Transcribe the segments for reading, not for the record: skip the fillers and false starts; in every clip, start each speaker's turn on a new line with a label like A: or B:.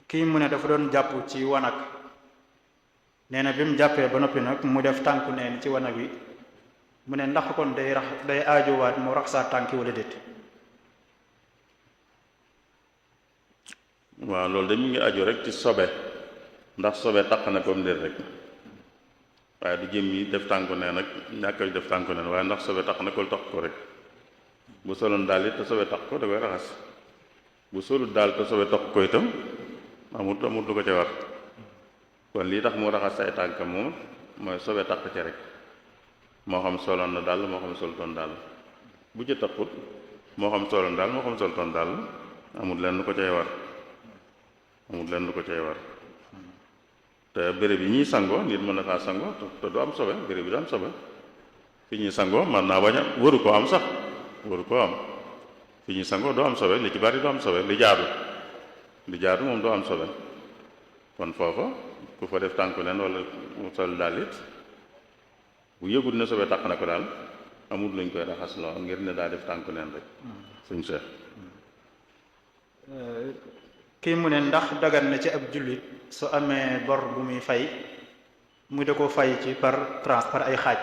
A: kii mu ne dafa doon jàpp ci wanag nee na bi mu jàppee ba noppi nag mu def tànku neen ci wanag wi mu ne ndax kon day aajowaat mu rax saa tànki wala déet.
B: waaw loolu de mu ngi aju rek ci sobe ndax sobe taq na comme déet rek waaye du jëm yi def tànku neen nag ñàkk a def tànku neen waaye ndax sobe taq na ko taq ko rek bu soloon daal it te sobe taq ko da koy raxas bu solut daal te sobe taq ko itam amut lu ko ca war kon lii tax mu raxas ay tànkam moom mooy sobe taq ca rek moo xam soloon na daal moo xam solutoon daal bu ci taqut moo xam soloon daal moo xam solutoon daal amut leen lu ko cay war amut leen lu ko cay war te béréb yi ñuy sangoo nit mën na faa sangoo te du am sobe béréb bi du am sobe fi ñuy sangoo man naa bañ a waru koo am sax waru koo am fi ñuy sangoo doo am sobe li ci bari doo am sobe li jaadu moom doo am sobe kon foofa ku fa def tànku leen wala mu sol daal it bu yëgut ne sobe taq na ko daal amul luñ koy raxas loo ngir ne daa def tànku leen rek suñ seex
A: kii mu ne ndax dagan na ci ab jullit su amee bor bu muy fay mu da ko fay ci par tranche par ay xaaj.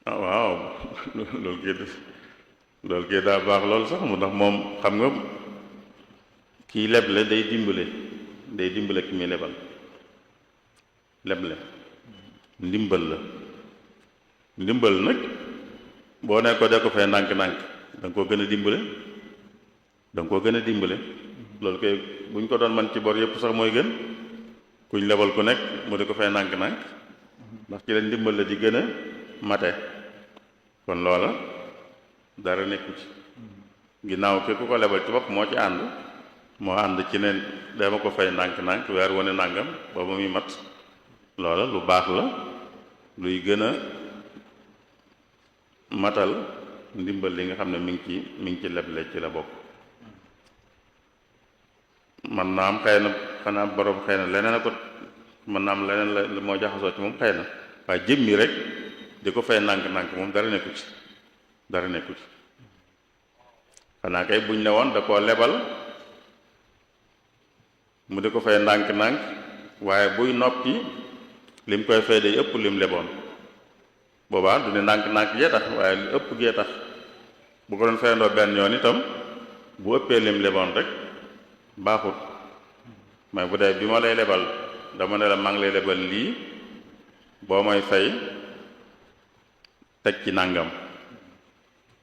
B: waaw loolu kii daa baax loolu sax mu ndax moom xam nga kii leble day dimbale ki muy lebal leble ndimbal la ndimbal nag boo ne ko de ko fay ndànk-ndànk da nga koo gën a dimbale loolu kay buñ ko doon man ci bor yëpp sax mooy gën kuñ lebal ku nekk mu di ko fay ndànk-ndànk ndax ci leen ndimbal la di gën a mate kon loola dara nekku ci ginnaaw ki ku ko lebal ci bopp moo ànd ci ne dama ko fay ndànk-ndànk weer wane nàngam ba muy mat loola lu baax la luy gën a matal ndimbal li nga xam ne mi ngi ci leble ci la bokk man naa am xëy na xanaa borom xëy na leneen a ko man naa am leneen la moo jaxasoo ci moom xëy na waaye jëmmi rek di ko fay nànk-nànk moom dara nekku ci xanaa kay buñ ne woon da koo lebal mu di ko fay ndànk-ndànk waaye buy noppi lim koy fay day ëpp lim leboon boobaa du ne ndànk-ndànk jee tax waaye li ëpp gee tax bu ko doon fayandoo benn yoon itam bu ëppee lim leboon rek baaxut mais bu dee bi ma lay lebal dama ne la maa ngi lay lebal lii boo may fay teg ci nàngam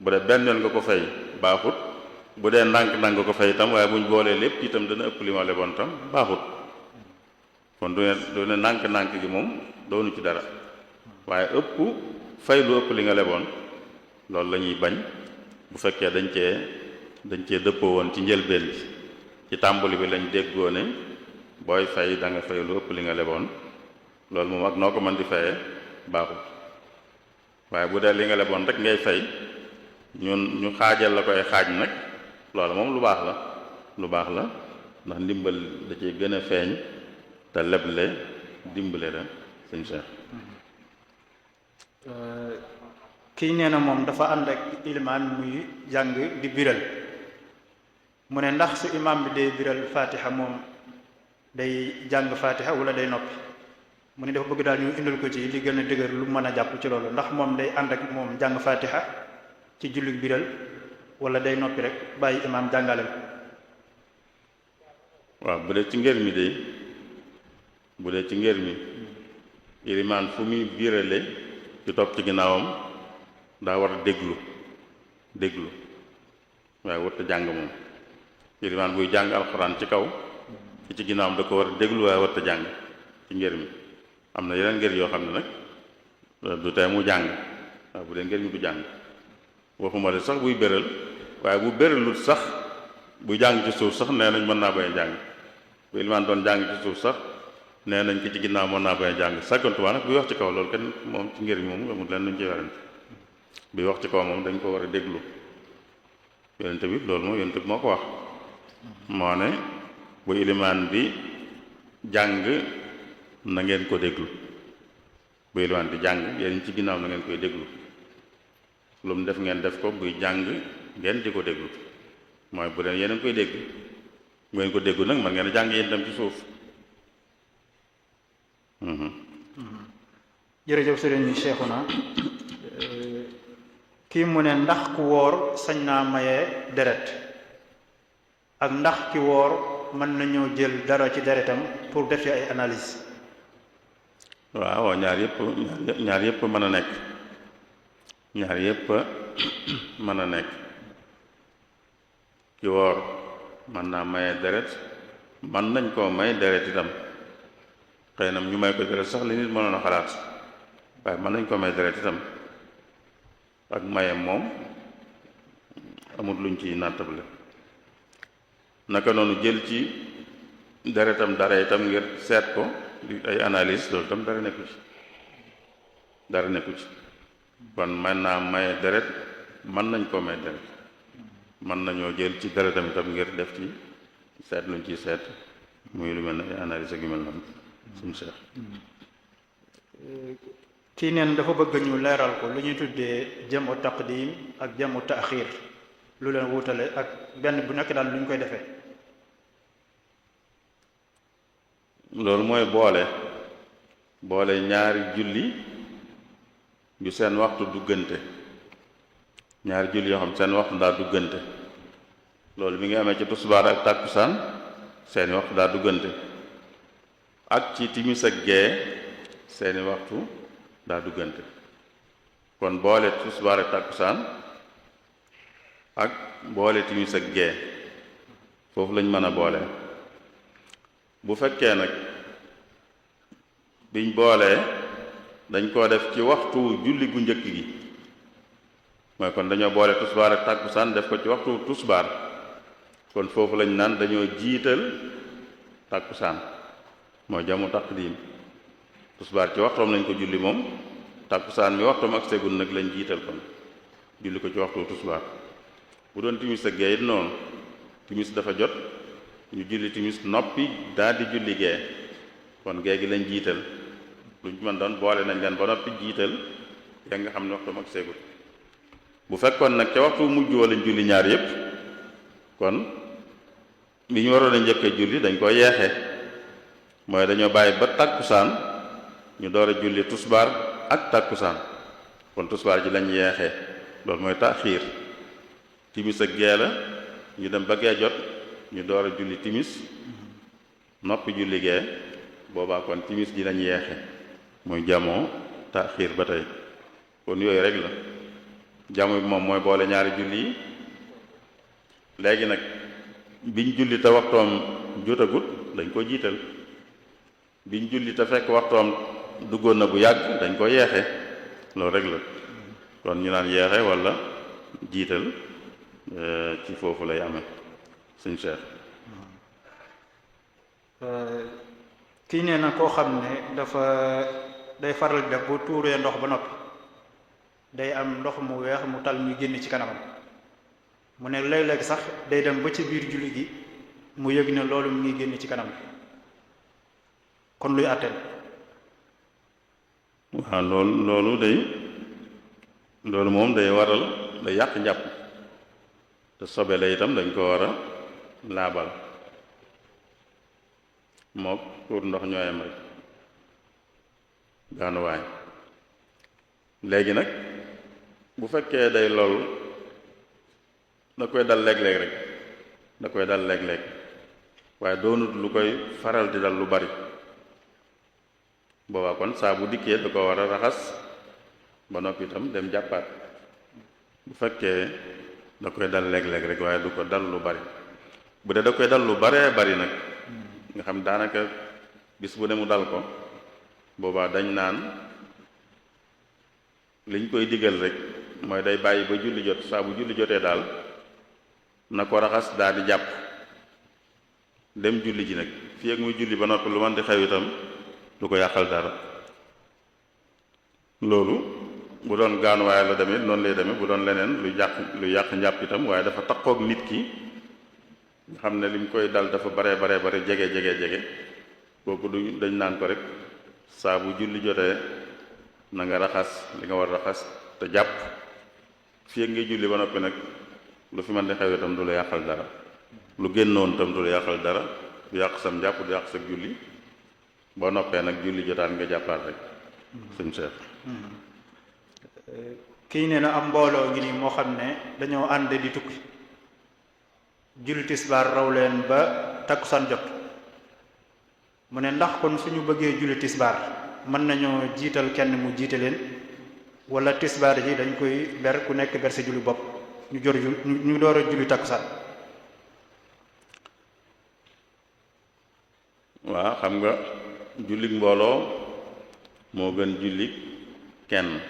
B: bu dee benn yoon nga ko fay baaxut bu dee ndànk-ndànk nga ko fay itam waaye buñ boolee lépp itam dana ëpp li ma leboon tam baaxut kon du ne ndànk-ndànk gi moom doonu ci dara waaye ëpp fay lu ëpp li nga leboon loolu la ñuy bañ bu fekkee dañ cee dëppoo woon ci njëlbeen bi ci tàmbali bi lañ déggoo ne booy fay da nga fay lu ëpp li nga leboon loolu moom ak noo ko mën di fayee baaxut waaye bu dee li nga leboon rek ngay fay ñu xaajal la koy xaaj nag loolu moom lu baax la ndax ndimbal da ciy gën a feeñ te leble dimbale la sëñ Cheikh.
A: kii nee na moom dafa ànd ak ilimaan muy jàng di biral mu ne ndax su imaam bi day biral fatiha moom day jàng fatiha wala day noppi mu ne dafa bëgg daal ñu indil ko ci li gën a dëgër lu mën a jàpp ci loolu ndax moom day ànd ak moom jàng fatiha ci julli biral wala day noppi rek bàyyi imaam jàngale ko.
B: waaw bu dee ci ngër mi ilimaan fu muy birale ci topp ci ginnaawam daa war a déglu waaye warut a jàng moom ilimaan buy jàng alxuraan ci kaw ci ginnaawam da ko war a déglu waaye warut a jàng ci ngër mi am na yeneen ngër yoo xam ne nag du tey mu jàng waaw bu dee ngër mi du jàng waxuma de sax buy béral waaye bu béralut sax bu jàng ci suuf sax nee nañ mën naa bañ a jàng bu ilimaan doon jàng ci suuf sax nee nañ ki ci ginnaaw mën naa bañ a jàng sàkkantumaa nag buy wax ci kaw loolu kenn moom ci ngër mi moom amul leen luñ ci werante buy wax ci kaw moom dañ ko war a déglu yonente bi loolu moom yonente bi moo ko wax moo ne bu ilimaan bi jàng na ngeen ko déglu bu ilimaan bi jàng yéen ci ginnaaw na ngeen koy déglu lu mu def ngeen def ko buy jàng ngeen di ko déglu mooy bu leen yéen a ngi koy dégg bu ngeen ko déggu nag man ngeen a jàng yéen tam ci suuf.
A: jërëjëf sëriñ Cheikhouna kii mu ne ndax ku wóor sañ naa maye deret ak ndax ki wóor mën nañoo jël dara ci deretam pour def ci ay analyse.
B: waaw ñaar yëpp mën a nekk ñaar yëpp mën a nekk ki wóor mën naa maye deret mën nañ koo may deret itam xëy na ñu may ko deret sax li nit mënoon a xalaat waaye mën nañ ko may deret itam ak maye moom amul luñ ci nattable naka noonu jël ci deretam dara itam ngir seet ko di ay analyse loolu itam dara nekku ci kon mën naa maye deret mën nañ koo may deret mën nañoo jël ci deretam itam ngir def ci seet luñ ciy seet muy lu mel ne ay analyse ak yu mel noonu suñu seex
A: kii neen dafa bëgg ñu leeral ko lu ñuy tuddee jamu taqdim ak jamu taaxir lu leen wutale ak benn bu nekk daal lu ñu koy defee.
B: loolu mooy boole ñaari julli yu seen waxtu duggante ñaari julli yoo xam seen waxtu daa duggante loolu mi ngi amee ci tusbaar ak tàkkusaan seeni waxtu daa duggante ak ci timis ak gee seeni waxtu daa duggante kon boole tusbaar ak tàkkusaan ak boole timis ak gee foofu lañ mën a boole bu fekkee nag biñ boolee dañ koo def ci waxtu julli gu njëkk gi mooy kon dañoo boole tusbaar ak tàkkusaan def ko ci waxtu tusbaar kon foofu lañ naan dañoo jiital tàkkusaan mooy jamu taqdim tusbaar ci waxtoom lañ ko julli moom tàkkusaan mi waxtoom ak segul nag lañ jiital kon julli ko ci waxtu tusbaar bu doon timis ak gee it noonu timis dafa jot ñu julli timis noppi daal di julli gee kon gee gi lañ jiital luñ mën doon boole nañ leen ba noppi jiital ya nga xam ne waxtoom ak segul bu fekkoon nag ca waxtu mujj wala julli ñaar yépp kon li ñu waroon a njëkk a julli dañ ko yeexe mooy dañoo bàyyi ba tàkkusaan ñu door a julli tusbaar ak tàkkusaan kon tusbaar ji lañ yeexee loolu mooy taaxiir timis ak gee la ñu dem ba gee jot ñu door a julli timis noppi julli gee boobaa kon timis ji lañ yeexe muy jamoo taaxiir ba tey kon yooyu rek la jamu bi moom mooy boole ñaari julli yi léegi nag biñ julli te waxtoom jotagut dañ ko jiital biñ julli te fekk waxtoom duggoon na bu yàgg dañ ko yeexe loolu rek la kon ñu naan yeexe walla jiital ci foofu lay amee suñ Cheikh
A: kii nee na koo xam ne dafa day faral di def bu tuuree ndox ba noppi day am ndox mu weex mu tal muy génn ci kanamam mu ne léeg-léeg sax day dem ba ci biir julli gi mu yëg ne loolu mu ngi génn ci kanam kon luy àtteen.
B: waaw loolu moom day waral day yàq njàpp te sobe la itam dañ ko war a laabal mook tuur ndox ñooyam rek gaanuwaay léegi nag bu fekkee day loolu da koy dal léeg-léeg rek da koy dal léeg-léeg waaye doonut lu koy faral di dal lu bari boobaa kon saa bu dikkee da ko war a raxas ba noppi itam dem jàppaat bu fekkee da koy dal léeg-léeg rek waaye du ko dal lu bari bu dee da koy dal lu baree bari nag nga xam daanaka bis bu ne mu dal ko boobaa dañ naan liñ koy digal rek mooy day bàyyi ba julli jot saa bu julli jotee daal na ko raxas daal di jàpp dem julli ji nag fii ak muy julli ba noppi lu man di xew itam du ko yàqal dara loolu bu doon gaanuwaay la demee noonu lay demee bu doon leneen lu yàq njàpp itam waaye dafa takkook nit ki nga xam ne lim koy dal dafa bare jege kooku du dañ naan ko rek saa bu julli jotee na nga raxas li nga war a raxas te jàpp fii ak ngay julli ba noppi nag lu fi man di xew itam du la yàqal dara lu génnoon itam du la yàqal dara du yàq sam jàpp du yàq sa julli boo noppee nag julli jotaan nga jàppaat rek sëñ Cheikh.
A: kii nee na am mbooloo ngi nii moo xam ne dañoo ànd di tukki julli tisbaar raw leen ba takkusaan jot mu ne ndax kon suñu bëggee julli tisbaar mën nañoo jiital kenn mu jiite leen wala tisbaar ji dañ koy ber ku nekk ber sa julli bopp ñu door a julli takkusaan.
B: waaw xam nga jullik mbooloo moo gën jullik kenn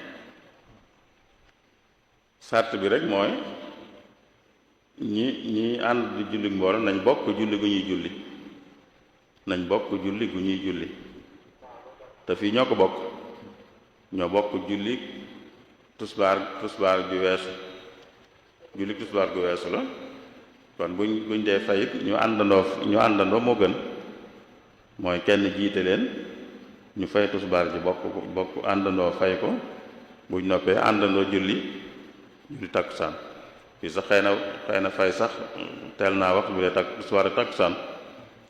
B: sart bi rek mooy ñi ànd di jullik mbooloo nañ bokk julli gu ñuy julli nañ bokk julli gu ñuy julli te fii ñoo ko bokk ñoo bokk julli tusbaar ju weesu julli tusbaar gu weesu la kon buñ dee fayit ñu àndandoo moo gën mooy kenn jiite leen ñu fay tusbaar ji bokk àndandoo fay ko buñ noppee àndandoo julli takkusaan fii sax xëy na fay sax teel naa waxtu bi dee tusbaar takkusaan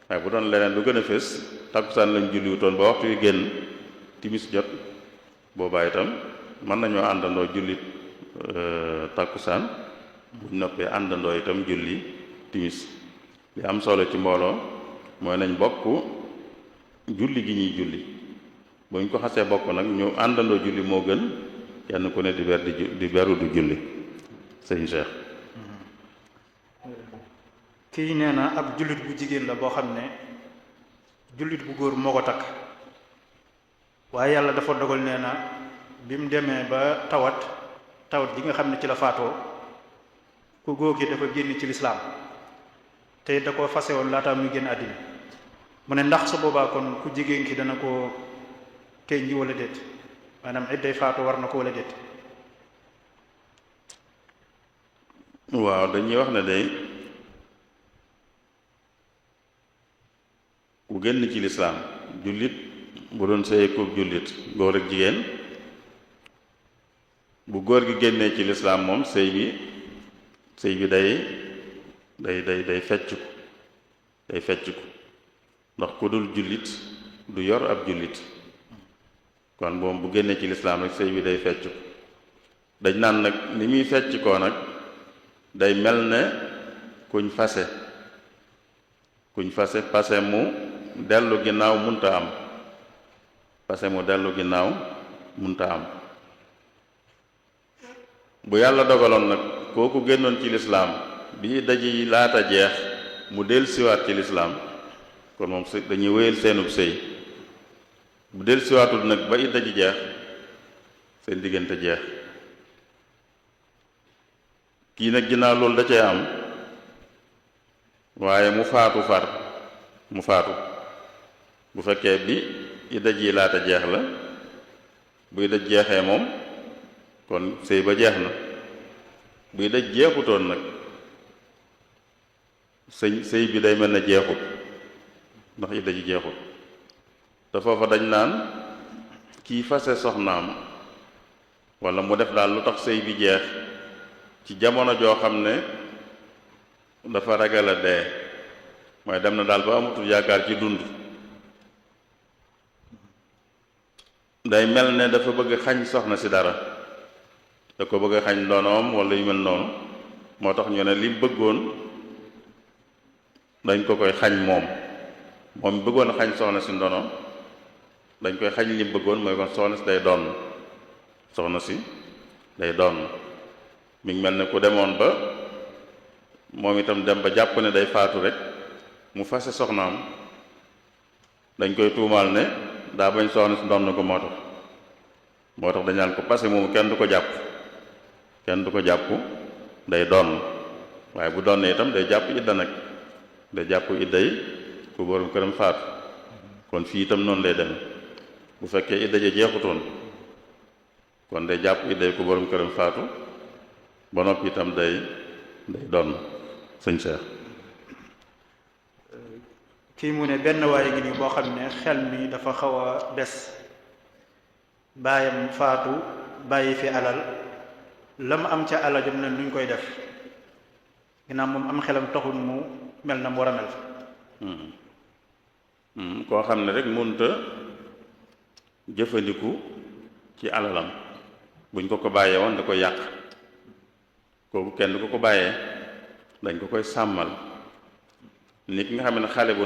B: waaye bu doon leneen lu gën a fés takkusaan lañ julli wutoon ba waxtu wi génn timis jot boobaa itam mën nañoo àndandoo julli takkusaan buñ noppee àndandoo itam julli timis li am solo ci mbooloo mooy nañ bokk julli gi ñuy julli buñ ko xasee bokk nag ñu àndandoo julli moo gën kenn ku ne di beru du julli sëñ Cheikh.
A: kii nee na ab jullit bu jigéen la boo xam ne jullit bu góor moo ko takk waaye yàlla dafa dogal nee na bi mu demee ba tawat ji nga xam ne ci la faatoo ku góor gi dafa génn ci lislaam te da ko fase woon laataa muy génn àddina mu ne ndax su boobaa kon ku jigéen ki dana ko tey ji wala déet maanaam idday faatu war na ko wala déet.
B: waaw dañuy wax ne day ku génn ci lislaam jullit bu doon sëy ko jullit góor ak jigéen bu góor gi génnee ci lislaam moom sëy bi day fecc ko ndax ku dul jullit du yor ab jullit kon moom bu génnee ci lislaam rek sëy bi day fecc ko dañ naan nag ni muy fecc koo nag day mel ne kuñ fase pase mu dellu ginnaaw munta am bu yàlla dogaloon nag kooku génnoon ci lislaam bi daji laata jeex mu del siwaat ci lislaam kon moom dañuy wéyal seenub sëy bu del siwaatul nag ba idda ji jeex seen diggante jeex kii nag ginnaaw loolu da cee am waaye mu faatu bu fekkee bi idda ji laata jeex la bu idda jeexee moom kon sëy ba jeex na bu idda jeexutoon nag sëy bi day mel ne jeexut ndax idda ji jeexut te foofa dañ naan kii fase soxnaam walla mu def daal lu tax sëy bi jeex ci jamono joo xam ne dafa ragal a dee mooy dem na daal ba amatul yaakaar ci dund day mel ne dafa bëgg xañ soxna si dara da ko bëgg xañ ndonoom walla yu mel noonu moo tax ñu ne li bëggoon dañ ko koy xañ moom bëggoon xañ soxna si ndono dañ koy xañ li bëggoon mooy kon soxna si day doon mi ngi mel ne ku demoon ba moom itam dem ba jàpp ne day faatu rek mu fase soxnaam dañ koy tuumaal ne daa bañ soxna si doon na ko moo tax dañ naan ko passé moomu kenn du ko jàpp day doon waaye bu doon ne itam day jàpp idda nag day jàpp idda yi ku borom këram faatu kon fii itam noonu lay dem bu fekkee idda ja jeexutoon kon day jàpp idda yi ku borom këram faatu ba noppi itam day doon sëñ Cheikh.
A: kii mu ne benn waaye ngi nii boo xam ne xel mi dafa xaw a des baayam faatu bàyyi fi alal la mu am ca alal jëm ne nuñ koy def ginnaaw moom am xelam taxul mu mel na mu war a mel.
B: koo xam ne rek mënta jëfandiku ci alalam buñ ko bàyyee woon da koy yàq kooku kenn du ko bàyyee, dañ ko koy sàmmal. nit ki nga xam ne xale bu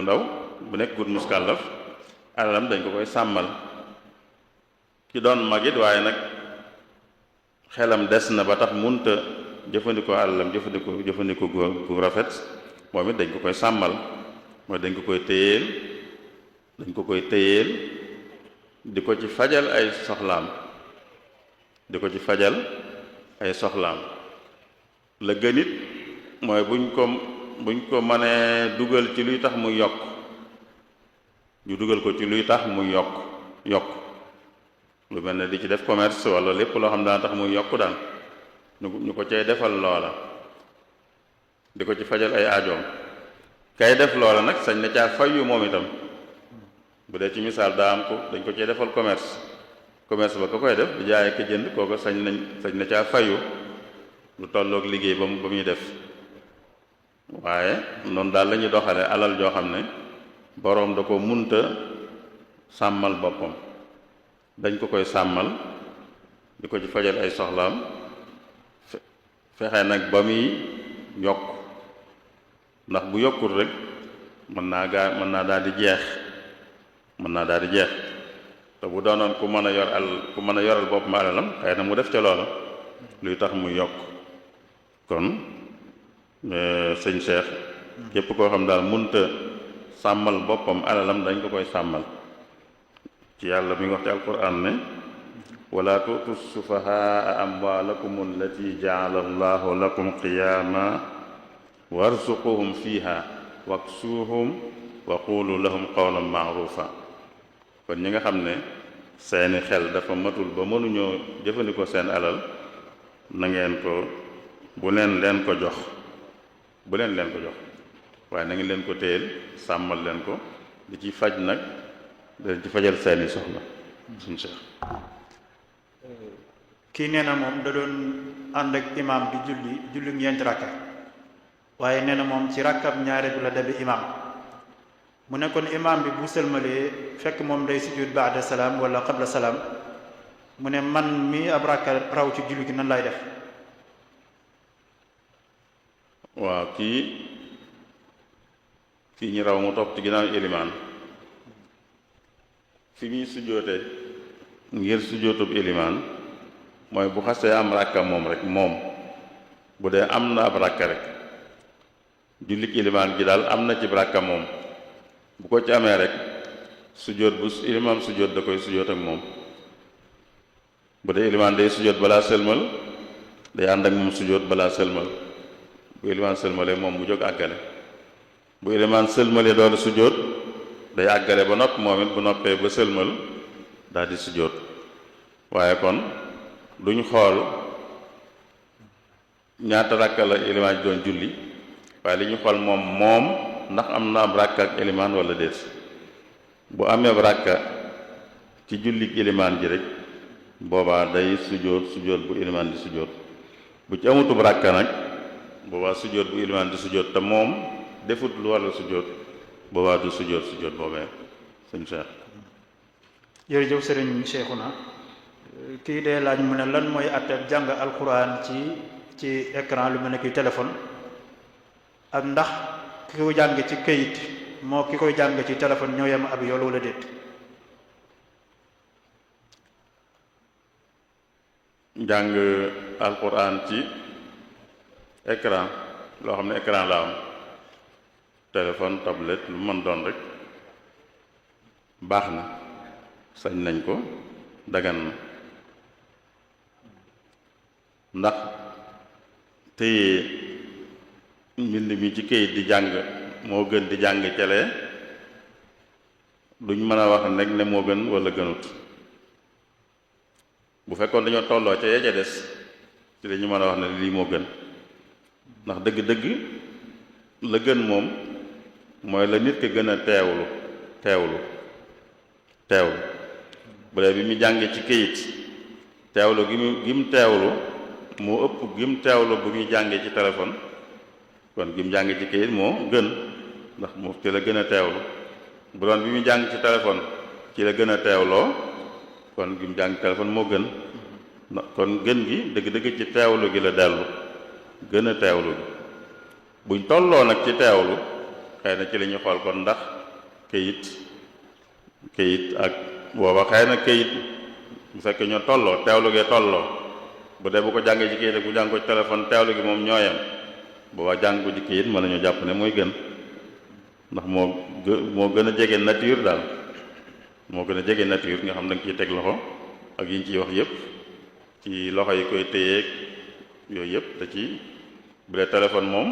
B: ndaw bu nekk gut muskàllaf alalam dañ ko koy sàmmal. ki doon magit waaye nag xelam des na ba tax munta jëfandikoo alalam jëfandikoo gu rafet, moom it dañ ko koy sàmmal, mooy dañ ko koy téyeel di ko ci fajal ay soxlaam la gënit mooy buñ ko mënee dugal ci luy tax muy yokk ñu dugal ko ci luy tax muy yokk lu mel ne di ci def commerce wala lépp loo xam daan tax muy yokk daal ñu ko cay defal loola di ko ci fajal ay aajoom. kay def loola nag sañ na caa fayu moom itam bu dee ci misaal daa am ko dañ ko cay defal commerce ba ko koy def di jaay ak jënd kooku sañ na caa fayu lu tolloog liggéey ba muy def. waaye noonu daal la ñuy doxale alal joo xam ne boroom da ko munta sàmmal boppam, dañ ko koy sàmmal di ko ci fajal ay soxlaam, fexe nag ba muy yokk, ndax bu yokkul rek mën naa daal di jeex te bu doonoon ku mën a yoral boppam alalam xëy na mu def ca loola luy tax muy yokk. kon sëñ Cheikh képp koo xam daal munta sàmmal boppam alalam dañ ko koy sàmmal ci yàlla mi ngi wax ci alquran ne wala tu'tu sufahaa amwaalakum allati ja'ala allahu lakum qiyaama warzuquhum fiha waksuuhum wa qulu lahum qawlan ma'ruufa. kon ñi nga xam ne seeni xel dafa matul ba mënuñoo jëfandikoo seen alal na ngeen ko bu leen leen ko jox waaye na ngeen leen ko téyel sàmmal leen ko di ci faj nag di ci fajal seeni soxla. suñu Cheikh
A: kii nee na moom da doon ànd ak imaam di julli ñeenti rakka, waaye nee na moom ci rakkab ñaare bi la dabi imaam. mu ne kon imaam bi bu sëlmalee fekk moom day sujud baada salaam wala qabla salaam, mu ne man mi ab rakka raw ci julli gi nan lay def.
B: waaw kii ñu raw mu topp ci ginnaaw ilimaan fi muy sujjóote ngir sujjóotub ilimaan mooy bu xasee am rakka moom bu dee am na ab rakka rek jullik ilimaan gi daal am na ci rakka moom bu ko ci amee rek sujjóot bu ilimaan sujjóot da koy sujjóot ak moom. bu dee ilimaan day sujjóot balaa sëlmal day ànd ak moom sujjóot balaa sëlmal, bu ilimaan sëlmalee moom mu jóg àggale, bu ilimaan sëlmalee doon sujjóot day àggale ba nopp moom it bu noppee ba sëlmal daal di sujjóot. waaye kon duñ xool ñaata rakka la ilimaan doon julli, waaye li ñu xool moom ndax am na ab rakka ak ilimaan wala déet. bu amee ab rakka ci julli ilimaan ji rek boobaa day sujjóot bu ilimaan di sujjóot. bu ci amutub rakka nag boobaa sujjóot bu ilimaan di sujjóot te moom defut lu walla sujjóot boobaa du sujjóot boobee. sëñ Cheikh
A: jërëjëf sëriñ Cheikhouna. kii dee laaj mu ne lan mooy àtteeb jàng alquran ci écran lu mel ne ki téléphone, ak ndax ki ko jàng ci këyit moo ki koy jàng ci téléphone ñoo yem ab yool wala déet.
B: jàng alquran ci écran loo xam ne écran la am téléphone tablette lu mën doon rek baax na, sañ nañ ko, dagan na. ndax téye mbind mi ci këyit di jàng moo gën di jàng celee duñ mën a wax nag ne moo gën wala gënut. bu fekkoon dañoo tolloo ca ya ca des ci la ñu mën a wax ne lii moo gën, ndax dëgg-dëgg la gën moom mooy la nit ki gën a teewlu bu dee bi mu jàngee ci këyit teewlu gi mu teewlu moo ëpp gim teewlu bu muy jàngee ci téléphone kon gim jàngee ci kayit moo gën ndax moo ci la gën a teewlu bu doon bi muy jàng ci téléphone ci la gën a teewloo kon gim jàng téléphone moo gën kon gën gi dëgg-dëgg ci teewlu gi la dellu gën a teewlu gi buñ tolloo nag ci teewlu xëy na ci li ñuy xool kon ndax kayit ak booba xëy na kayit bu fekkee ñoo tolloo teewlu gee tolloo bu dee bu ko jàngee ci kayit ak bu jàng ko ci téléphone teewlu gi moom ñooyam boobaa jàng ko ci kayit mën nañu jàpp ne mooy gën ndax moo gën a jege nature daal moo gën a jege nature nga xam da nga ciy teg loxo ak yi ñu ciy wax yëpp ci loxo yi koy téyeeg yooyu yëpp da ci bu dee téléphone moom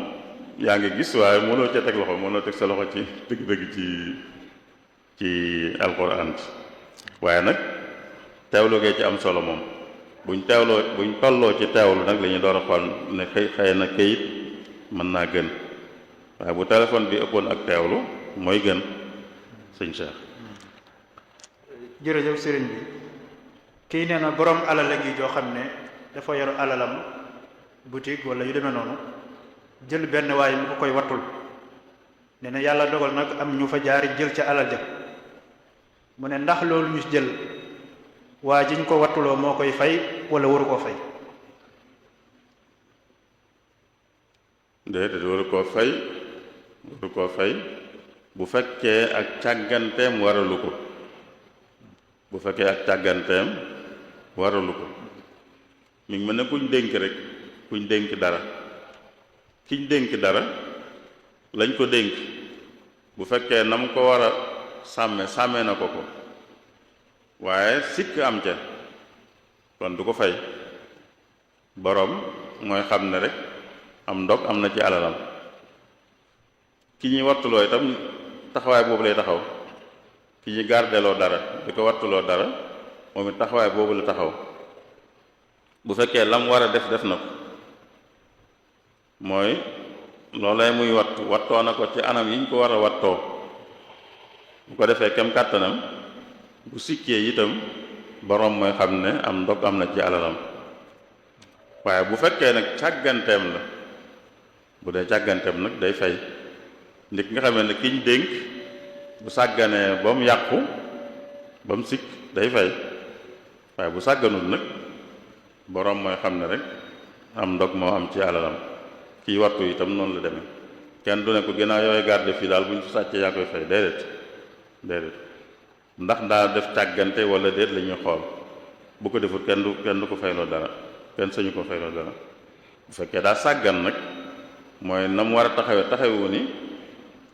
B: yaa ngi gis waaye mënoo cee teg loxo mënoo teg sa loxo ci dëgg-dëgg ci alquran ci waaye nag teewlu gee ci am solo moom buñ tolloo ci teewlu nag la ñuy door a xool ne xëy na kayit mën naa gën waaye bu téléphone bi ëppoon ak teewlu mooy gën sëñ Cheikh.
A: jërëjëf sëriñ bi kii nee na borom alal la gi joo xam ne dafa yor alalam boutique wala yu demee noonu jël benn waaye mu ko koy wattul nee na yàlla dogal nag am ñu fa jaari jël ca alal ja mu ne ndax loolu ñu jël waa jiñ ko wattuloo moo koy fay wala waru koo fay.
B: déedéet waru koo fay bu fekkee ak càgganteem waralu ko bu fekkee ak càgganteem waralu ko mi ngi mel ne kuñ dénk rek kuñ dénk dara kiñ dénk dara lañ ko dénk bu fekkee na mu ko war a sàmme na ko waaye sikk am ca kon du ko fay boroom mooy xam ne rek am ndog am na ci alalam ki ñuy wattuloo itam taxawaay boobu lay taxaw ki ñuy gardeloo dara di ko wattuloo dara moom it taxawaay boobu la taxaw bu fekkee lam war a def na ko mooy loolay muy wattoo na ko ci anam yi ñu ko war a wattoo bu ko defee kem kàttanam bu sikkee itam boroom mooy xam ne am ndog am na ci alalam waaye bu fekkee nag càgganteem la bu dee càgganteem nag day fay nit nga xamee ne kiñ dénk bu sàgganee ba mu yàqu ba mu sikk day fay waaye bu sàgganul nag boroom mooy xam ne rek am ndog moo am ci alalam kii wattu itam noonu la demee kenn du ne ko ginnaaw yooyu garde fii daal bu ñu sàccee yaa koy fay déedéet ndax daa def càggante wala déet la ñuy xool bu ko defut kenn du ko fayloo dara kenn sañu ko fayloo dara bu fekkee daa sàggan nag mooy na mu war a taxawu ni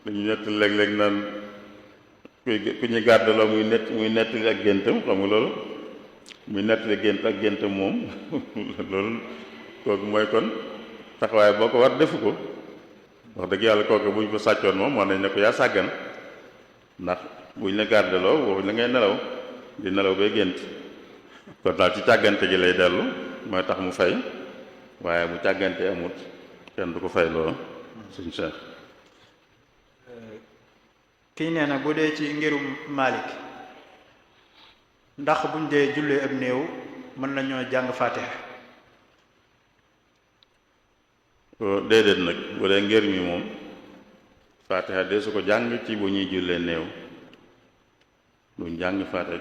B: dañu nett léeg-léeg naan ku ñuy gardeloo muy nettali ak géntam xam nga loolu muy nettali gént ak géntam moom loolu kooku mooy kon taxawaay boo ko war defu ko wax dëgg yàlla kooku buñ ko sàccoon moom moo nañ ne ko yaa sàggan ndax buñ la gardeloo waxuñ la ngay nelaw di nelaw bay gént kon daal ci càggante gi lay dellu mooy tax mu fay waaye bu càggante amut kenn du ko fay loolu suñ Cheikh.
A: kii nee na bu dee ci ngirum Malik ndax buñ dee jullee ab néew mën nañoo jàng Fatiha.
B: déedéet nag bu dee ngir mi moom Fatiha de su ko jàng ci bu ñuy jullee néew duñ jàng Fatiha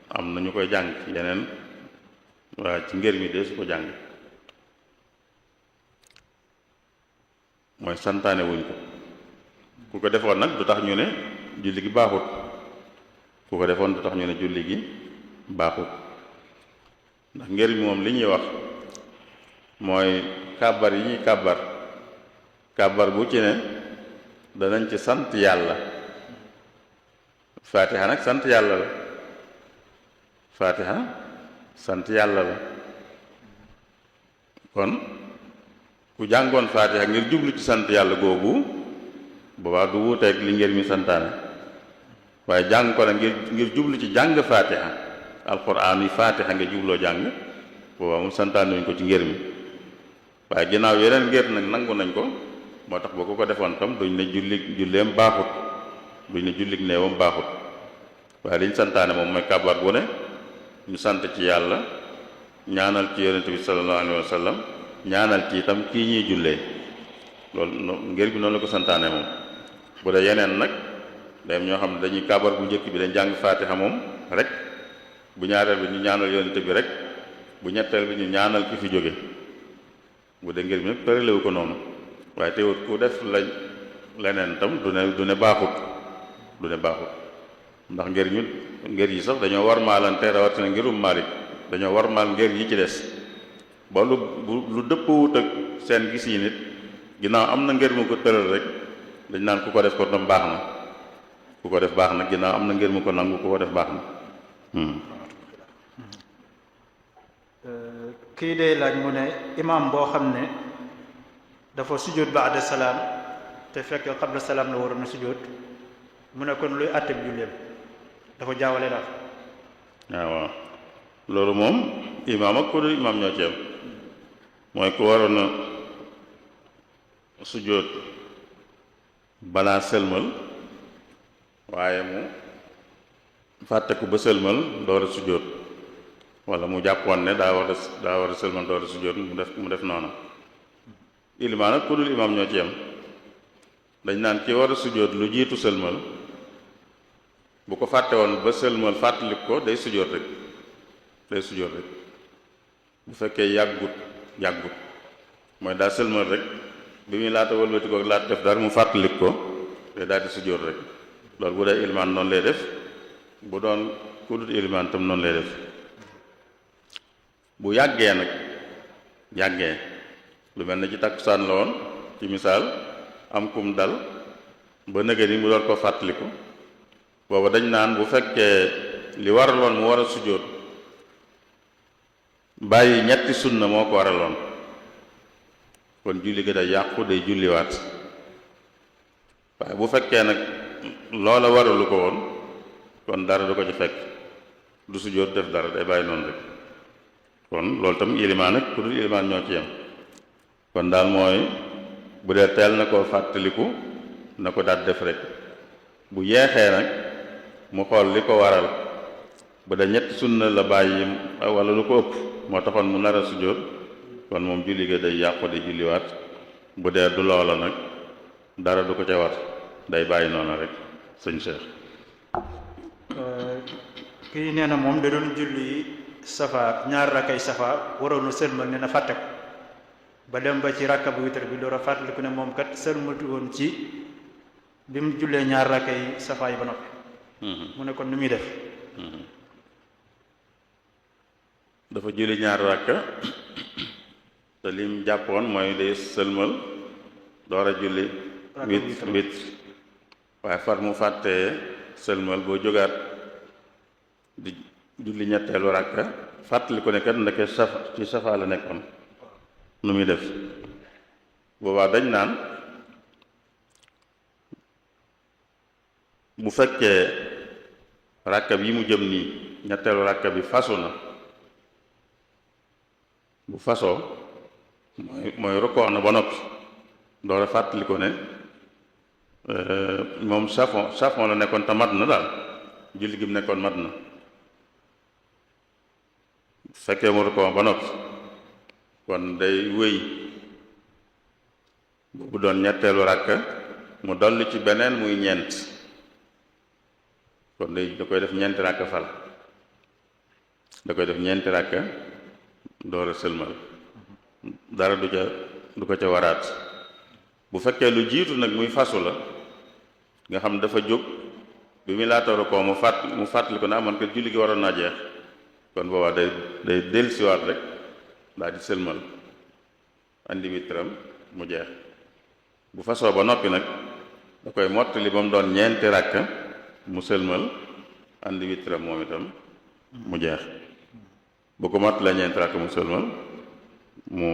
B: am na ñu koy jàng yeneen waaye ci ngir mi de su ko jàng mooy santaane wuñ ko ku ko defoon nag du tax ñu ne julli gi baaxut ku ko defoon du tax ñu ne julli gi baaxut ndax ngir mi moom li ñuy wax mooy kàbbar yi ñuy kàbbar bu ci ne danañ ci sant yàlla Fatiha nag sant yàlla la Fatiha sant yàlla la kon ku jàngoon Fatiha ngir jublu ci sant yàlla googu boobaa du wuuteeg li ngir mi santaane waaye jàng ko nag ngir jublu ci jàng Fatiha alquran yi Fatiha nga jubloo jàng boobaa moom santaane wuñ ko ci ngir mi waaye ginnaaw yeneen ngir nag nangu nañ ko moo tax boo ko defoon tam duñ ne julleem baaxut duñ ne jullig néewam baaxut waaye liñ santaane moom mooy kàbbar bu ne ñu sant ci yàlla ñaanal ci yonent bi sallallahu alayhi wa sallam ñaanal ci itam kii ñuy jullee loolu ngir bi noonu la ko santaane moom. bu dee yeneen nag day ñoo xam ne dañuy kàbbar bu njëkk bi dañ jàng faatiha moom rek bu ñaareel bi ñu ñaanal yonent bi rek bu ñetteel bi ñu ñaanal ki fi jóge bu dee ngir bi nag tëralewu ko noonu waaye teewut ku def leneen tam du ne baaxut ndax ngir yi sax dañoo war maalante rawatina ngirum Maalik dañoo war maal ngir yi ci des ba lu dëppwut ak seen gis yi nit ginnaaw am na ngir mu ko tëral rek dañ naan ku ko def ko tam baax na ku ko def baax na ginnaaw am na ngir mu ko nangu ku ko def baax na.
A: kii day laaj mu ne imaam boo xam ne dafa sujjóot ba'da salaam te fekk qabla salaam la waroon a sujjóot mu ne kon luy àtte bi julleem dafa jaawale daal.
B: waaw loolu moom imaam ak ku dul imaam ñoo ci am mooy ku waroon a sujjóot balaa sëlmal waaye mu fàtte ko ba sëlmal door a sujjóot wala mu jàppoon ne daa war a sëlmal door a sujjóot mu def noonu ilimaan ak ku dul imaam ñoo ci am dañ naan ki war a sujjóot lu jiitu sëlmal bu ko fàtte woon ba sëlmal fàttalik ko day sujjóot rek bu fekkee yàggut mooy daa sëlmal rek bi muy laata wëlbati ko laata def dara mu fàttalik ko day daal di sujjóot rek loolu bu dee ilimaan noonu lay def bu doon ku dul ilimaan tam noonu lay def bu yàggee lu mel ne ci takkusaan la woon ci misaal am kum dal ba nëgë ni mu door ko fàttaliku booba dañ naan bu fekkee li waraloon mu war a sujjóot bàyyi ñetti sunna moo ko waraloon kon julli gi day yàqu day julliwaat waaye bu fekkee nag loola waralu ko woon kon dara du ko ci fekk du sujjóot def dara day bàyyi noonu rek kon loolu tam ilimaan ak ku dul ilimaan ñoo ci yem kon daal mooy bu dee teel na koo fàttaliku na ko daal def rek bu yeexee nag mu xool li ko waral bu dee ñetti sunna la bàyyi wala lu ko ëpp moo taxoon mu nar a sujjóot kon moom julli ga day yàqu di julliwaat bu dee du loola nag dara du ko ca war day bàyyi noonu rek sëñ Cheikh.
A: kii nee na moom da doon julli safa ñaar rakkay safa waroon na sëlmal ne na fàtte ko ba dem ba ci rakka bu witar bi door a fàttaliku ne moom kat sëlmatu woon ci bi mu jullee ñaar rakkay safa yi ba noppi. mu ne kon nu muy def.
B: dafa julli ñaar rakka te lim jàppoon mooy day sëlmal door a julli wit waaye far mu fàttee sëlmal boo jógaat di julli ñetteelu rakka fàttali ko ne kat ndeke ci safa la nekkoon nu muy def boobaa dañ naan bu fekkee rakka bi mu jëm nii ñetteelu rakka bi fasu na bu fasoo mooy rukkoo na ba noppi door a fàttali ko ne moom safon la nekkoon te mat na daal julli gi mu nekkoon mat na fekkee mu rukkoo ba noppi kon day wéy bu doon ñetteelu rakka mu dolli ci beneen muy ñeent kon da koy def ñeenti rakka fal da koy def ñeenti rakka door a sëlmal dara du ko ca waraat bu fekkee lu jiitu nag muy fasu la nga xam dafa jóg bi muy laata rukkoo mu fàttali ko ne amoon ko julli gi waroon naa jeex kon boobaa day dellusiwaat rek daal di sëlmal andi witram mu jeex bu fasoo ba noppi nag da koy mottali ba mu doon ñeenti rakka mu sëlmal andi witram moom itam mu jeex bu ko mottalee ñeenti rakka mu sëlmal mu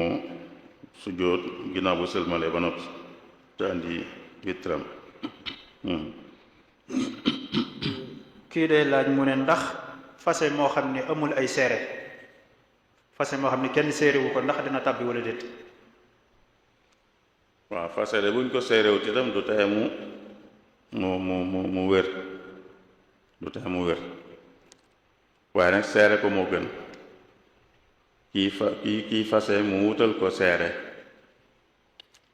B: sujjóot ginnaaw bu sëlmalee ba noppi te andi witram.
A: kii day laaj mu ne ndax fase moo xam ne amul ay seere fase moo xam ne kenn séerewu ko ndax dina tàbbi wala déet.
B: waaw fase de buñ ko séerewut itam du tee mu wér du tee mu wér waaye nag seere ko moo gën kii fase mu wutal ko seere,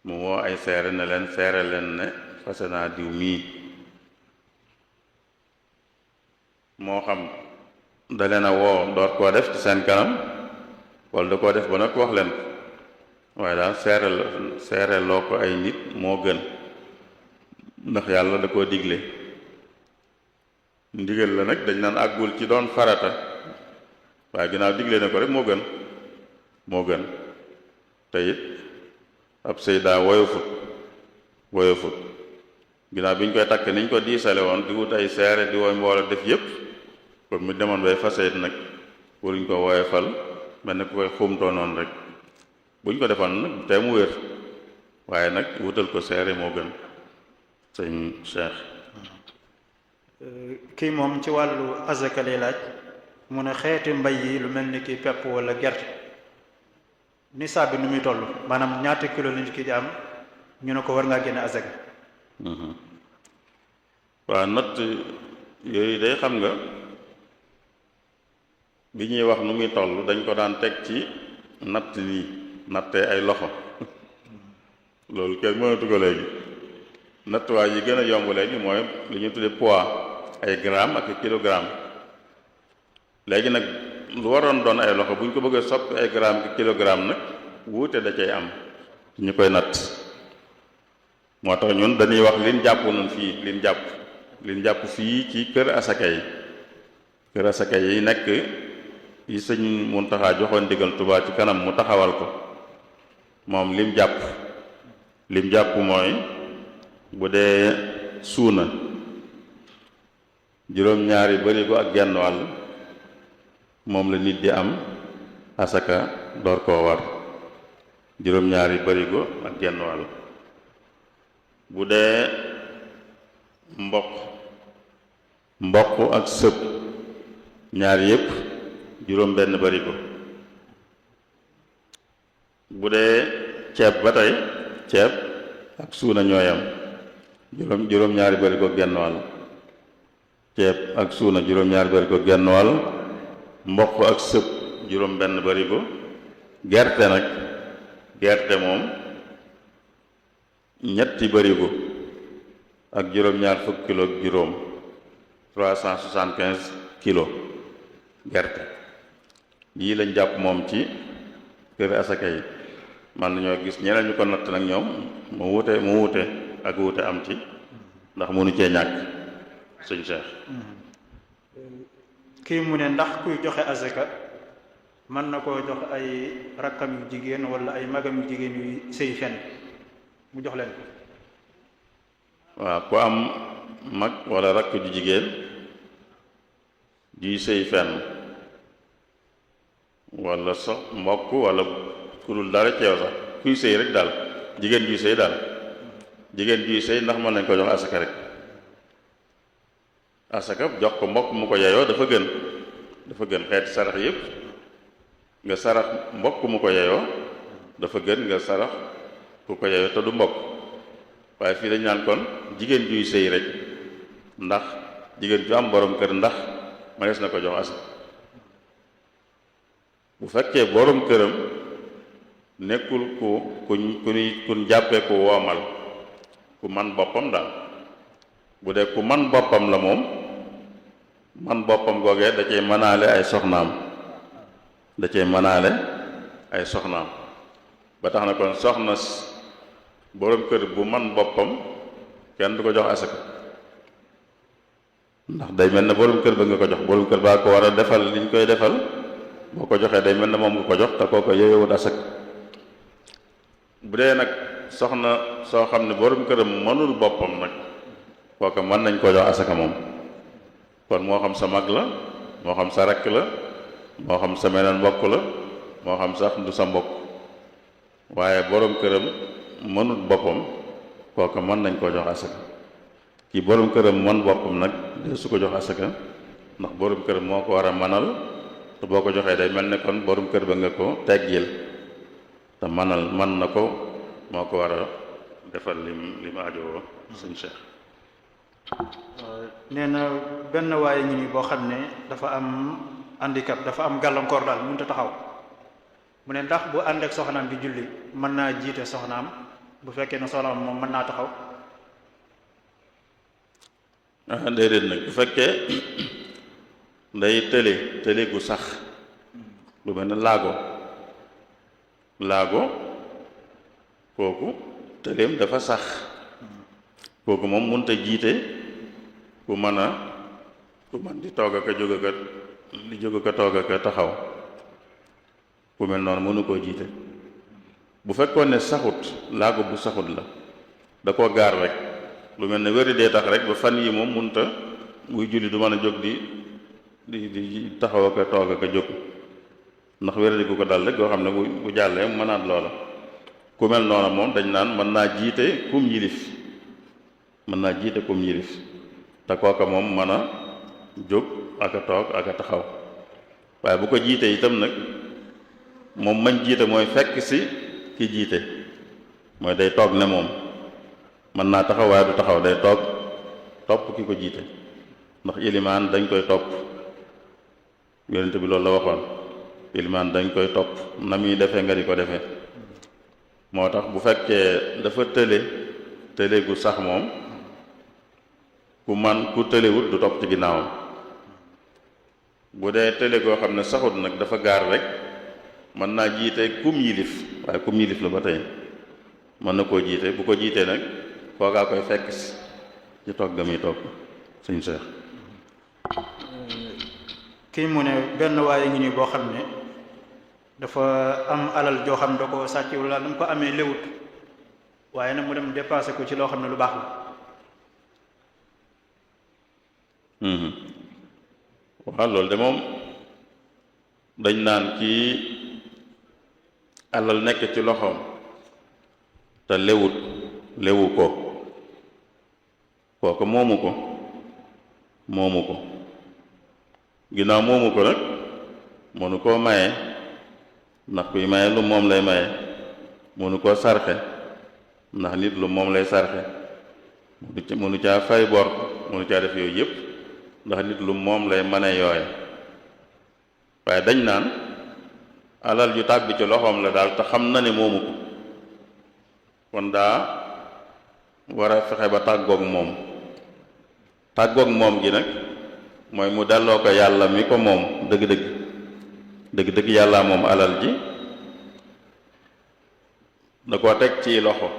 B: mu woo ay seere ne leen seere leen ne fase naa diw mii. moo xam da leen a woo door koo def ci seen kanam wala da koo def ba nag wax leen ko, waaye daal seere loo ko ay nit moo gën, ndax yàlla da koo digle. ndigal la nag dañ naan àggul ci doon farata, waaye ginnaaw digle na ko rek moo gën te it ab sëy daa woyofut ginnaaw bi ñu koy takk niñ ko diisale woon di wut ay seere di woy mbooloo def yépp, kon mu demoon bay fase it nag waruñ ko woyofal mel ne ku koy xumtoo noonu rek. buñ ko defoon nag te mu wér, waaye nag wutal ko seere moo gën. sëñ Cheikh.
A: kii moom ci wàllu azaka lay laaj, mu ne xeeti mbay yi lu mel ni ki pepp wala gerte nisaab bi nu muy toll, maanaam ñaata kilo lañu ki di am ñu ne ko war ngaa génne azaka.
B: waaw natt yooyu day xam nga bi ñuy wax nu muy toll dañ ko daan teg ci natt nii nattee ay loxo loolu kenn mënatu ko léegi. nattuwaay yi gën a yomb léegi mooy li ñu tudde poids, ay gramme ak kilogramme. léegi nag lu waroon doon ay loxo bu ñu ko bëggee soppi ay gramme ak kilogramme nag wuute da cay am ñu koy natt. moo tax ñun dañuy wax liñ jàpp nun fii liñ jàpp fii ci kër asaka yi nekk yi sëñ Muntaxa joxoon digal Tuubaa ci kanam mu taxawal ko. moom lim jàpp mooy bu dee suuna juróom-ñaari barigo ak genn wàll moom la nit di am asaka door koo war, juróom-ñaari barigo ak genn wàll. bu dee mboq ak sëb ñaar yépp juróom benn barigo. bu dee ceeb ba tey ceeb ak suuna ñooyam juróom-ñaari barigo genn wàll. ceeb ak suuna juróom-ñaari barigo genn wàll, mboq ak sëb juróom benn barigo. gerte moom ñetti barigo ak juróom-ñaar fukk kilo ak juróom 375 kilo gerte. yii lañ jàpp moom ci kër asaka yi. man nañoo gis ñeneen ñu ko natt nag ñoom mu wuute ak wuute am ci, ndax mënu cee ñàkk. sëñ Cheikh.
A: kii mu ne ndax kuy joxe asaka mën na koo jox ay rakkam yu jigéen wala ay magam yu jigéen yuy sëy fenn mu jox leen ko.
B: waaw ku am mag wala rakk ju jigéen juy sëy fenn wala mbokk wala ku dul dara ceew sax kuy sëy rek daal jigéen juy sëy ndax mën nañ ko jox asaka rek. asaka jox ko mbokk mu ko yeyoo dafa gën xeeti sarax yépp nga sarax mbokk mu ko yeyoo dafa gën nga sarax ku ko yeyoo te du mbokk. waaye fii dañ naan kon jigéen juy sëy rek, ndax jigéen ju am borom kër ndax mënees na ko jox asaka. bu fekkee borom këram nekkul ku jàppee ku woomal, ku man boppam daal. bu dee ku man boppam la moom man boppam googee da cay mënaale ay soxnaam ba tax na kon soxna borom kër bu man boppam kenn du ko jox asaka, ndax day mel ne borom kër ba nga ko jox, borom kër baa ko war a defal liñ koy defal, boo ko joxee day mel ne moom nga ko jox te kooko yeyewut asaka. bu dee nag soxna soo xam ne borom këram mënul boppam nag kooka mën nañ koo jox asaka moom. kon moo xam sa mag la, moo xam sa rakk la, moo xam sa meneen mbokk la, moo xam sax du sa mbokk, waaye borom këram mënut boppam kooka mën nañ koo jox asaka. kii borom këram mën boppam nag de su ko jox asaka, ndax borom këram moo ko war a manal, te boo ko joxee day mel ne kon borom kër ba nga ko teggil, te man na ko, moo ko war a defal lim aajowoo. sëñ Cheikh.
A: nee na benn waaye ñu ni boo xam ne dafa am handicap, dafa am gàllankoor daal mënut a taxaw, mu ne ndax bu ànd ak soxnaam di julli mën naa jiite soxnaam bu fekkee ne soxnaam moom mën naa taxaw.
B: déedéet nag bu fekkee day tële gu sax lu mel ne laago kooku tëleem dafa sax kooku moom mënta jiite ku mën di toog aka jóg aka di jóg aka toog aka taxaw ku mel noonu mënu koo jiite. bu fekkoon ne saxut laago bu saxut la da koo gaar rek lu mel ne wéri dee tax rek ba fan yi moom mënta muy julli du mën a jóg di taxaw aka toog aka jóg ndax wéri gu ko dal rek goo xam ne bu jàllee mu mënaat loola. ku mel noonu moom dañ naan mën naa jiite kum yilif te kooka moom mën a jóg aka toog aka taxaw waaye bu ko jiite itam nag moom mañ jiite mooy fekk si ki jiite mooy day toog ne moom mën naa taxaw waaye du taxaw day topp ki ko jiite ndax ilimaan dañ koy topp yonent bi loolu la waxoon ilimaan dañ koy topp na muy defee nga di ko defee moo tax bu fekkee dafa tële gu sax moom ku tëlewut du topp ci ginnaawam bu dee tële goo xam ne saxut nag dafa gaar rek mën naa jiite kum yilif waaye kum yilif la ba tey mën na koo jiite bu ko jiitee nag kookaa koy fekk si ci toog ga muy toog suñ seex.
A: kii mu ne benn waaye ngi nii boo xam ne dafa am alal joo xam da ko sàcc wala nu mu ko amee léwut waaye nag mu dem dépassé ko ci loo xam ne lu baax la.
B: waaw loolu de moom dañ naan kii alal nekk ci loxoom te lewu ko kooku moomu ko ginnaaw moomu ko nag mënu koo maye ndax kuy maye lu moom lay maye mënu koo sarxe ndax nit lu moom lay sarxe mënu caa fay bor mënu caa def yooyu yëpp ndax nit lu moom lay mane yooye waaye dañ naan alal ju tàbbi ci loxoom la daal te xam na ne moomu ko kon daa war a fexe ba tàggoog moom gi nag mooy mu delloo ko yàlla mi ko moom dëgg-dëgg yàlla moom alal ji da koo teg ci loxo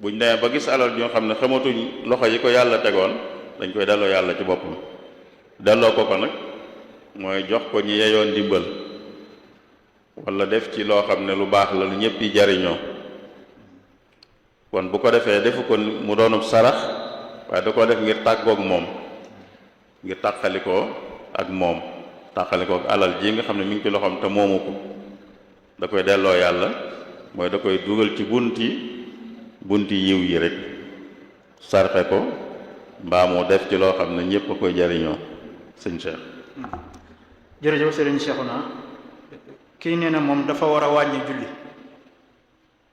B: buñ demee ba gis alal joo xam ne xamatuñ loxo yi ko yàlla tegoon dañ koy delloo yàlla ci boppam delloo ko nag mooy jox ko ñi yeyoon ndimbal wala def ci loo xam ne lu baax la lu ñëpp yi jariñoo kon bu ko defee defu ko mu doonub sarax waaye da koo def ngir tàggoog moom ngir tàqalikoo ak moom tàqalikoo ak alal ji nga xam ne mi ngi ci loxoom te moomu ko da koy delloo yàlla mooy da koy dugal ci bunti yiw yi rek sarxe ko mbaa moo def ci loo xam ne ñëpp a koy jariñoo sëñ Cheikh.
A: jërëjëf sëriñ Cheikhouna kii nee na moom dafa war a wàññi julli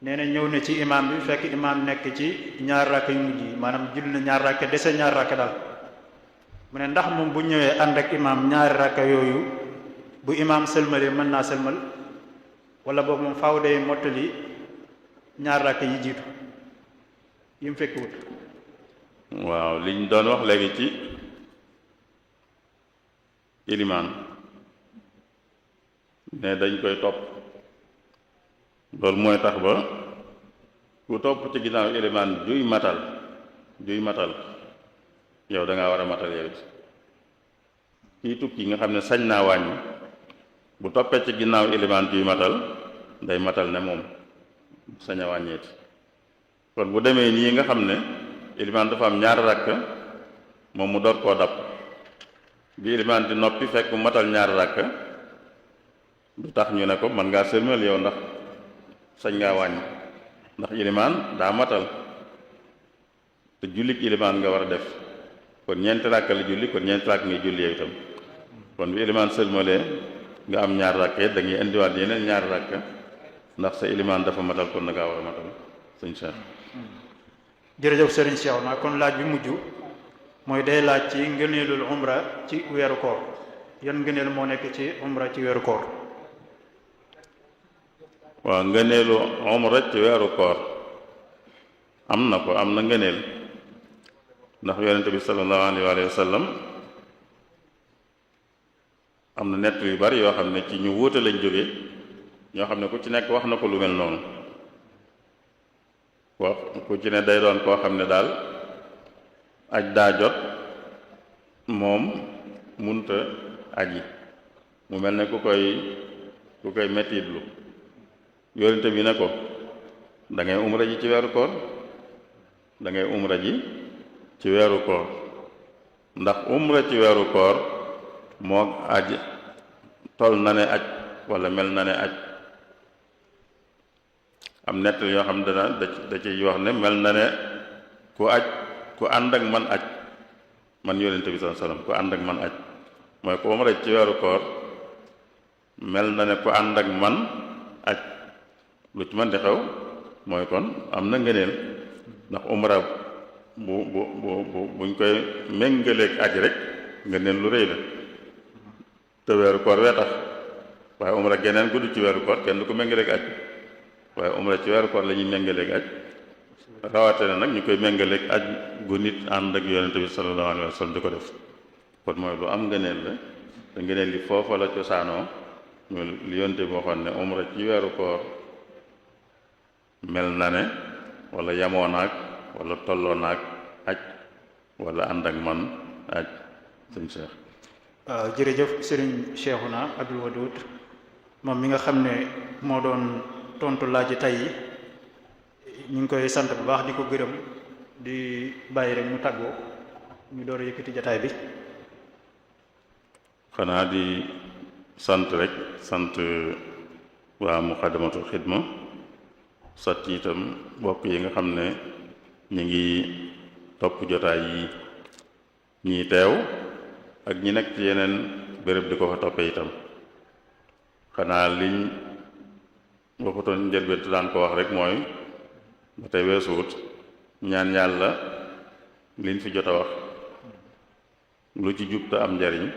A: nee na ñëw na ci imaam bi fekk imaam nekk ci ñaar rakk yu mujj yi maanaam julli na ñaar rakk dese ñaar rakk daal mu ne ndax moom bu ñëwee ànd ak imaam ñaari rakk yooyu bu imaam sëlmalee mën naa sëlmal wala boobu moom faaw day mottali ñaar rakk yi jiitu yi mu fekk wut.
B: waaw liñ doon wax léegi ci ilimaan ne dañ koy topp loolu mooy tax ba ku topp ci ginnaaw ilimaan juy matal yow da ngaa war a matal yow it kii tukki nga xam ne sañ naa wàññi bu toppee ci ginnaaw ilimaan juy matal day matal ne moom sañ a wàññeeti kon bu demee nii nga xam ne ilimaan dafa am ñaari rakk moom mu door koo dab bi ilimaan di noppi fekk mu matal ñaari rakk du tax ñu ne ko mën ngaa sëlmal yow ndax sañ ngaa wàññi ndax ilimaan daa matal te jullik ilimaan nga war a def kon ñeenti rakk la julli kon ñeenti rakk ngay julli yow itam kon bi ilimaan sëlmalee nga am ñaari rakk da ngay indiwaat yeneen ñaari rakk ndax sa ilimaan dafa matal kon na ngaa war a matal sëñ Cheikh.
A: jërëjëf sëriñ Cheikhouna kon laaj bi mujj mooy day laaj ci ngëneelul umra ci weeru koor yan ngëneel moo nekk ci umra ci weeru koor.
B: waaw ngëneelu umra ci weeru koor am na ngëneel ndax yonente bi sallallahu alayhi wa sallam am na nett yu bari yoo xam ne ci ñu wuute lañ jóge ñoo xam ne ku ci nekk wax na ko lu mel noonu wax ku ci ne day doon koo xam ne daal aj daa jot moom munta aji mu mel ne ku koy mettitlu yonente bi ne ko da ngay umra ji ci weeru koor da ngay umra ji ci weeru koor ndax umra ci weeru koor moo aj tol na ne aj wala mel na ne aj am nett yoo xam ne da ciy wax ne mel na ne ku ànd ak man aj man yonente bi sallallahu alayhi wasallam ku ànd ak man aj mooy ku umra ci weeru koor mel na ne ku ànd ak man aj lu ci man di xew mooy kon am na ngëneel ndax umra buñ koy méngaleeg aj rek ngëneel lu rëy la te weeru koor wee tax waaye umra geneen gudd ci weeru koor kenn du ko méngaleeg aj waaye umra ci weeru koor la ñuy méngaleeg aj rawate na nag ñu koy méngaleeg aj gu nit ànd ak yonente bi sallallahu alayhi wa sallam di ko def kon mooy lu am ngëneel la te ngëneel li foofa la cosaanoo mooy li yonente bi waxoon ne umra ci weeru koor mel na ne wala yamoo naag wala tolloo naag aj wala ànd ak man aj sëñ Cheikh.
A: waaw jërëjëf Serigne Cheikhouna Abdoul Wadoud moom mi nga xam ne moo doon tontu laaj tey yi ñu ngi koy sant bu baax di ko gërëm di bàyyi rek mu tàggoo ñu door a yëkkati jataay bi.
B: xanaa di sant rek sant waa Muqaddamatul Xidma sat itam mbokk yi nga xam ne ñu ngi topp jotaay yi ñii teew ak ñi nekk ci yeneen béréb di ko fa toppe itam xanaa liñ waxutoon njëlbéen te daan ko wax rek mooy ba tey weesuwut ñaan yàlla liñ fi jot a wax lu ci jub te am njariñ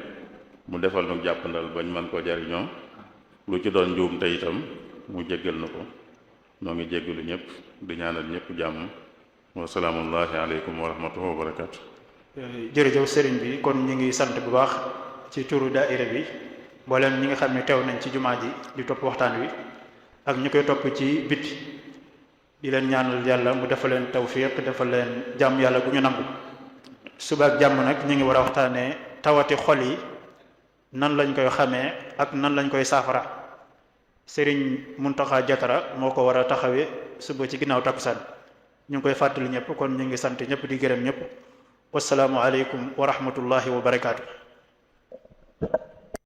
B: mu defal nu jàppandal bañ man koo jariñoo lu ci doon njuum te itam mu jéggal na ko noo ngi jéggalu ñëpp di ñaanal ñëpp jàmm wa salaamullahi aleykum wa rahmatullahi wa barakaatu.
A: jërëjëf sëriñ bi kon ñu ngi sant bu baax ci turu daaira bi mboolem ñi nga xam ne teew nañ ci jumaa ji di topp waxtaan wi ak ñu koy topp ci biti di leen ñaanal yàlla mu defal leen tawfiq defal leen jàmm yàlla bu ñu nangu. suba ak jàmm nag ñu ngi war a waxtaanee tawati xol yi nan lañ koy xamee ak nan lañ koy saafara sëriñ Muntaxa Jatara moo ko war a taxawee suba ci ginnaaw takkusaan ñu ngi koy fàttali ñëpp kon ñu ngi sant ñëpp di gërëm ñëpp wasalaamu aleykum wa rahmatullahi wa barakaatu.